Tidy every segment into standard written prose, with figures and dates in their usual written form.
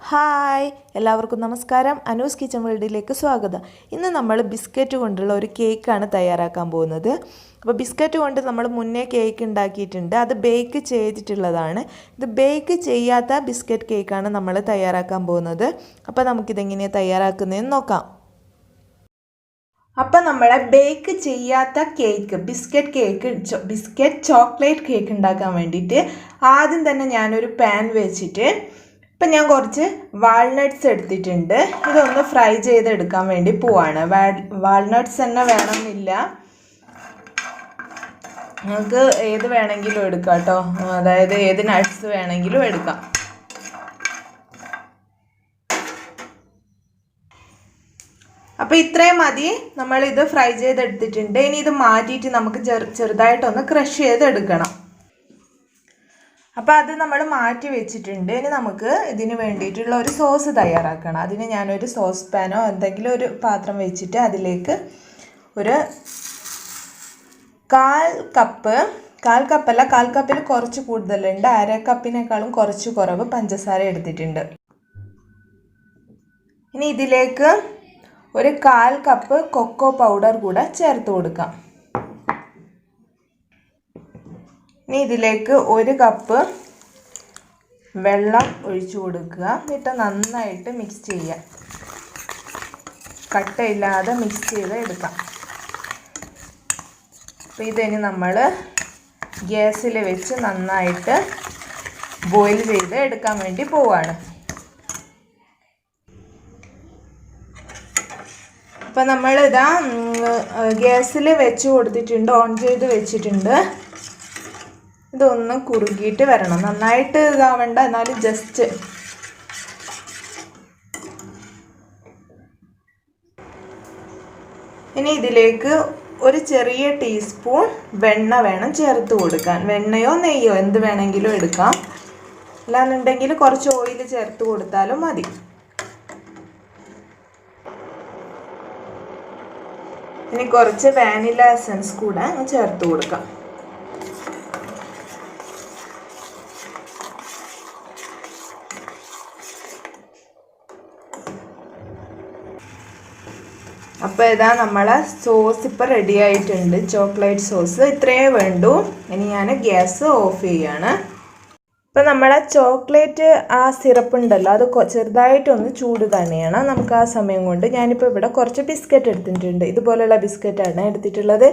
Hi എല്ലാവർക്കും നമസ്കാരം. Anu's kitchen വേൾഡിലേക്ക് സ്വാഗതം. ഇന്ന് നമ്മൾ ബിസ്ക്കറ്റ് കൊണ്ടുള്ള ഒരു കേക്കാണ് തയ്യാറാക്കാൻ പോകുന്നത്. അപ്പോൾ ബിസ്ക്കറ്റ് കൊണ്ട് നമ്മൾ മുന്നേ കേക്ക് ഉണ്ടാക്കിയിട്ടുണ്ട്, അത് ബേക്ക് ചെയ്തിട്ടുള്ളതാണ്. ഇത് ബേക്ക് ചെയ്യാത്ത ബിസ്ക്കറ്റ് കേക്കാണ് നമ്മൾ തയ്യാറാക്കാൻ പോകുന്നത്. അപ്പോൾ നമുക്കിതെങ്ങനെയാണ് തയ്യാറാക്കുന്നതെന്ന് നോക്കാം. അപ്പം നമ്മളെ ബേക്ക് ചെയ്യാത്ത കേക്ക്, ബിസ്ക്കറ്റ് ചോക്ലേറ്റ് കേക്ക് ഉണ്ടാക്കാൻ വേണ്ടിയിട്ട് ആദ്യം തന്നെ ഞാനൊരു പാൻ വെച്ചിട്ട് ഇപ്പം ഞാൻ കുറച്ച് വാൾനട്ട്സ് എടുത്തിട്ടുണ്ട്. ഇതൊന്ന് ഫ്രൈ ചെയ്തെടുക്കാൻ വേണ്ടി പോവാണ്. വാൾനട്ട്സ് തന്നെ വേണമെന്നില്ല, നിങ്ങൾക്ക് ഏത് വേണമെങ്കിലും എടുക്കാം കേട്ടോ. അതായത് ഏത് നട്ട്സ് വേണമെങ്കിലും എടുക്കാം. അപ്പോൾ ഇത്രയും മതി. നമ്മളിത് ഫ്രൈ ചെയ്തെടുത്തിട്ടുണ്ട്. ഇനി ഇത് മാറ്റിയിട്ട് നമുക്ക് ചെറുതായിട്ടൊന്ന് ക്രഷ് ചെയ്തെടുക്കണം. അപ്പോൾ അത് നമ്മൾ മാറ്റി വെച്ചിട്ടുണ്ട്. ഇനി നമുക്ക് ഇതിന് വേണ്ടിയിട്ടുള്ള ഒരു സോസ് തയ്യാറാക്കണം. അതിന് ഞാനൊരു സോസ് പാനോ എന്തെങ്കിലും ഒരു പാത്രം വെച്ചിട്ട് അതിലേക്ക് ഒരു കാൽ കപ്പിൽ കുറച്ച് കൂടുതലുണ്ട്, അര കപ്പിനേക്കാളും കുറച്ച് കുറവ് പഞ്ചസാര എടുത്തിട്ടുണ്ട്. ഇനി ഇതിലേക്ക് ഒരു 1/4 കപ്പ് കൊക്കോ പൗഡർ കൂടെ ചേർത്ത് കൊടുക്കാം. ഇനി ഇതിലേക്ക് 1 കപ്പ് വെള്ളം ഒഴിച്ചു കൊടുക്കുക. എന്നിട്ട് നന്നായിട്ട് മിക്സ് ചെയ്യുക. കട്ടയില്ലാതെ മിക്സ് ചെയ്ത് എടുക്കാം. അപ്പോൾ ഇതിന് നമ്മൾ ഗ്യാസിൽ വെച്ച് നന്നായിട്ട് ബോയിൽ ചെയ്ത് എടുക്കാൻ വേണ്ടി പോവുകയാണ്. അപ്പോൾ നമ്മളിതാ ഗ്യാസിൽ വെച്ച് കൊടുത്തിട്ടുണ്ട്, ഓൺ ചെയ്ത് വെച്ചിട്ടുണ്ട്. ഇതൊന്ന് കുറുകിയിട്ട് വരണം, നന്നായിട്ട് ഇതാവണ്ട, എന്നാലും ജസ്റ്റ്. ഇനി ഇതിലേക്ക് ഒരു ചെറിയ ടീസ്പൂൺ വെണ്ണ വേണം ചേർത്ത് കൊടുക്കാൻ. വെണ്ണയോ നെയ്യോ എന്ത് വേണമെങ്കിലും എടുക്കാം, അല്ലാന്നുണ്ടെങ്കിൽ കുറച്ച് ഓയിൽ ചേർത്ത് കൊടുത്താലും മതി. ഇനി കുറച്ച് വാനില എസൻസ് കൂടെ ചേർത്ത് കൊടുക്കാം. അപ്പോൾ ഇതാ നമ്മളെ സോസ് ഇപ്പോൾ റെഡി ആയിട്ടുണ്ട്. ചോക്ലേറ്റ് സോസ് ഇത്രയേ വേണ്ടൂ. ഇനി ഞാൻ ഗ്യാസ് ഓഫ് ചെയ്യാണ്. ഇപ്പോൾ നമ്മളെ ചോക്ലേറ്റ് ആ സിറപ്പ് ഉണ്ടല്ലോ, അത് ചെറുതായിട്ടൊന്ന് ചൂട് തന്നെയാണ്. നമുക്ക് ആ സമയം കൊണ്ട് ഞാനിപ്പോൾ ഇവിടെ കുറച്ച് ബിസ്ക്കറ്റ് എടുത്തിട്ടുണ്ട്. ഇതുപോലെയുള്ള ബിസ്ക്കറ്റാണ് എടുത്തിട്ടുള്ളത്.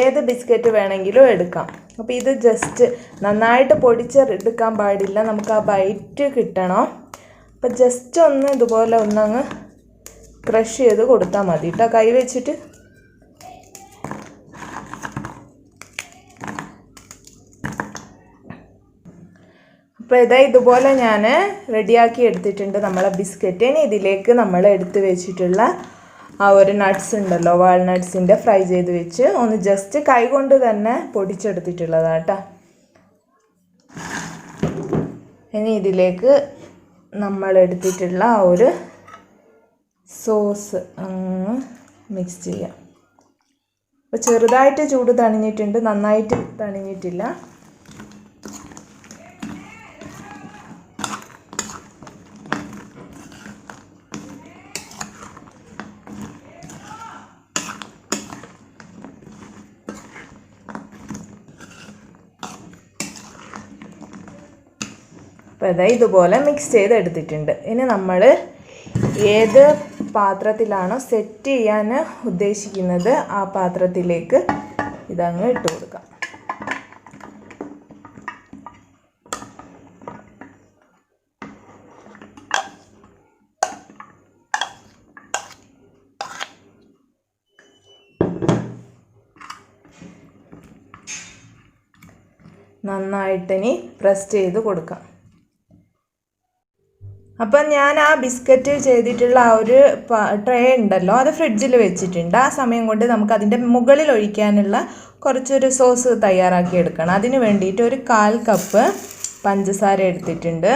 ഏത് ബിസ്ക്കറ്റ് വേണമെങ്കിലും എടുക്കാം. അപ്പോൾ ഇത് ജസ്റ്റ് നന്നായിട്ട് പൊടിച്ചെടുക്കാൻ പാടില്ല, നമുക്ക് ആ ബൈറ്റ് കിട്ടണം. അപ്പോൾ ജസ്റ്റ് ഒന്ന് ഇതുപോലെ ഒന്നങ്ങ് ക്രഷ് ചെയ്ത് കൊടുത്താൽ മതി കേട്ടോ, കൈ വെച്ചിട്ട്. അപ്പോൾ ഇതുപോലെ ഞാൻ റെഡിയാക്കി എടുത്തിട്ടുണ്ട് നമ്മളെ ബിസ്ക്കറ്റ്. ഇനി ഇതിലേക്ക് നമ്മൾ എടുത്ത് വെച്ചിട്ടുള്ള ആ ഒരു നട്ട്സ് ഉണ്ടല്ലോ, വാൾനട്ട്സിൻ്റെ ഫ്രൈ ചെയ്ത് വെച്ച് ഒന്ന് ജസ്റ്റ് കൈ കൊണ്ട് തന്നെ പൊടിച്ചെടുത്തിട്ടുള്ളതാണ് കേട്ടോ. ഇനി ഇതിലേക്ക് നമ്മൾ എടുത്തിട്ടുള്ള ആ ഒരു സോസ് മിക്സ് ചെയ്യാം. അപ്പോൾ ചെറുതായിട്ട് ചൂട് തണിഞ്ഞിട്ടുണ്ട്, നന്നായിട്ട് തണിഞ്ഞിട്ടില്ല. അപ്പോൾ ഇതുപോലെ മിക്സ് ചെയ്ത് എടുത്തിട്ടുണ്ട്. ഇനി നമ്മൾ ഏത് പാത്രത്തിലാണോ സെറ്റ് ചെയ്യാൻ ഉദ്ദേശിക്കുന്നത് ആ പാത്രത്തിലേക്ക് ഇതങ്ങ് ഇട്ട് കൊടുക്കാം. നന്നായിട്ടിനി പ്രസ് ചെയ്ത് കൊടുക്കാം. അപ്പം ഞാൻ ആ ബിസ്ക്കറ്റ് ചെയ്തിട്ടുള്ള ആ ഒരു ട്രേ ഉണ്ടല്ലോ, അത് ഫ്രിഡ്ജിൽ വെച്ചിട്ടുണ്ട്. ആ സമയം കൊണ്ട് നമുക്ക് അതിൻ്റെ മുകളിൽ ഒഴിക്കാനുള്ള കുറച്ചൊരു സോസ് തയ്യാറാക്കി എടുക്കണം. അതിന് വേണ്ടിയിട്ട് ഒരു 1/4 കപ്പ് പഞ്ചസാര എടുത്തിട്ടുണ്ട്.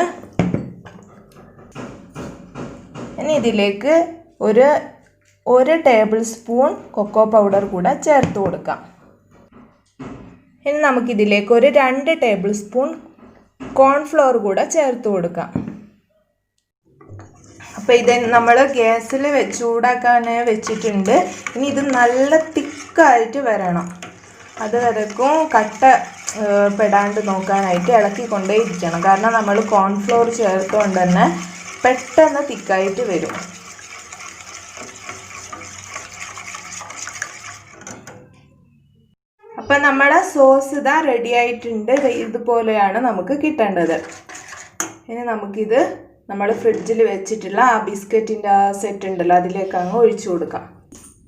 ഇനി ഇതിലേക്ക് ഒരു ടേബിൾ സ്പൂൺ കൊക്കോ പൗഡർ കൂടെ ചേർത്ത് കൊടുക്കാം. ഇനി നമുക്കിതിലേക്ക് ഒരു 2 ടേബിൾ സ്പൂൺ കോൺഫ്ലോർ കൂടെ ചേർത്ത് കൊടുക്കാം. അപ്പോൾ ഇത് നമ്മൾ ഗ്യാസിൽ ചൂടാക്കാൻ വെച്ചിട്ടുണ്ട്. ഇനി ഇത് നല്ല തിക്കായിട്ട് വരണം. അത് വരക്കും കട്ട പെടാണ്ട് നോക്കാനായിട്ട് ഇളക്കിക്കൊണ്ടേ ഇരിക്കണം. കാരണം നമ്മൾ കോൺഫ്ലോർ ചേർത്തുകൊണ്ട് തന്നെ പെട്ടെന്ന് തിക്കായിട്ട് വരും. അപ്പം നമ്മുടെ സോസ് ഇതാ റെഡി ആയിട്ടുണ്ട്. ഇതുപോലെയാണ് നമുക്ക് കിട്ടേണ്ടത്. ഇനി നമുക്കിത് നമ്മൾ ഫ്രിഡ്ജിൽ വെച്ചിട്ടുള്ള ആ ബിസ്ക്കറ്റിൻ്റെ ആ സെറ്റ് ഉണ്ടല്ലോ അതിലേക്ക് അങ്ങ് ഒഴിച്ചു കൊടുക്കാം.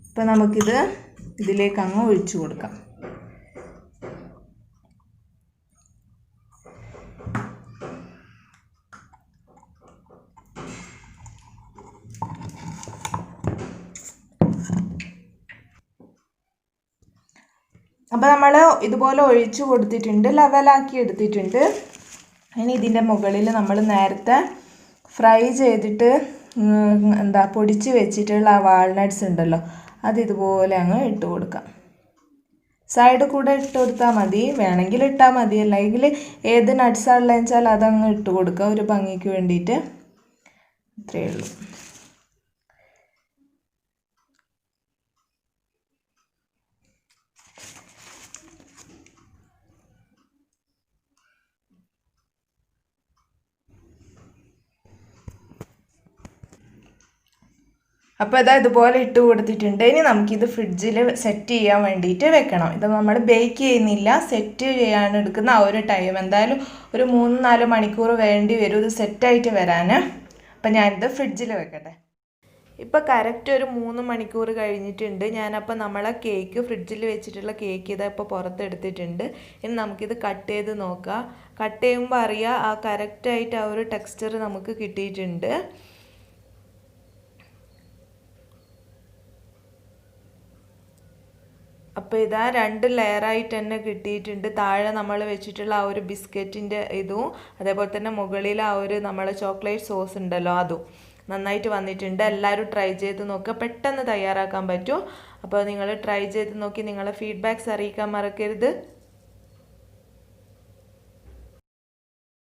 അപ്പം നമുക്കിത് ഇതിലേക്ക് അങ്ങ് ഒഴിച്ചു കൊടുക്കാം. അപ്പോൾ നമ്മൾ ഇതുപോലെ ഒഴിച്ചു കൊടുത്തിട്ടുണ്ട്, ലെവലാക്കി എടുത്തിട്ടുണ്ട്. ഇനി ഇതിൻ്റെ മുകളിൽ നമ്മൾ നേരത്തെ ഫ്രൈ ചെയ്തിട്ട് പൊടിച്ച് വെച്ചിട്ടുള്ള ആ വാൾനട്ട്സ് ഉണ്ടല്ലോ അത് ഇതുപോലെ അങ്ങ് ഇട്ട് കൊടുക്കാം. സൈഡ് കൂടെ ഇട്ട് കൊടുത്താൽ മതി, വേണമെങ്കിൽ ഇട്ടാൽ മതി, അല്ലെങ്കിൽ ഏത് നട്ട്സാണുള്ളതെന്ന് വെച്ചാൽ അതങ്ങ് ഇട്ട് കൊടുക്കുക ഒരു ഭംഗിക്ക് വേണ്ടിയിട്ട്. അത്രയേ ഉള്ളൂ. അപ്പോൾ ഇതാ ഇതുപോലെ ഇട്ട് കൊടുത്തിട്ടുണ്ട്. ഇനി നമുക്കിത് ഫ്രിഡ്ജിൽ സെറ്റ് ചെയ്യാൻ വേണ്ടിയിട്ട് വെക്കണം. ഇത് നമ്മൾ ബേക്ക് ചെയ്യുന്നില്ല, സെറ്റ് ചെയ്യാൻ എടുക്കുന്ന ആ ഒരു ടൈം എന്തായാലും ഒരു 3-4 മണിക്കൂർ വേണ്ടി വരും ഇത് സെറ്റായിട്ട് വരാൻ. അപ്പം ഞാനിത് ഫ്രിഡ്ജിൽ വെക്കട്ടെ. ഇപ്പോൾ കറക്റ്റ് ഒരു 3 മണിക്കൂർ കഴിഞ്ഞിട്ടുണ്ട്. ഞാനപ്പോൾ നമ്മളെ കേക്ക് ഫ്രിഡ്ജിൽ വെച്ചിട്ടുള്ള കേക്ക് ഇതാ ഇപ്പോൾ പുറത്തെടുത്തിട്ടുണ്ട്. ഇനി നമുക്കിത് കട്ട് ചെയ്ത് നോക്കാം. കട്ട് ചെയ്യുമ്പോൾ അറിയാം ആ കറക്റ്റായിട്ട് ആ ഒരു ടെക്സ്ചർ നമുക്ക് കിട്ടിയിട്ടുണ്ട്. അപ്പോൾ ഇതാ 2 ലെയറായിട്ട് തന്നെ കിട്ടിയിട്ടുണ്ട്. താഴെ നമ്മൾ വെച്ചിട്ടുള്ള ആ ഒരു ബിസ്ക്കറ്റിൻ്റെ ഇതും അതേപോലെ തന്നെ മുകളിൽ ആ ഒരു നമ്മളെ ചോക്ലേറ്റ് സോസ് ഉണ്ടല്ലോ അതും നന്നായിട്ട് വന്നിട്ടുണ്ട്. എല്ലാവരും ട്രൈ ചെയ്ത് നോക്കുക, പെട്ടെന്ന് തയ്യാറാക്കാൻ പറ്റും. അപ്പോൾ നിങ്ങൾ ട്രൈ ചെയ്ത് നോക്കി നിങ്ങളെ ഫീഡ്ബാക്ക്സ് അറിയിക്കാൻ മറക്കരുത്.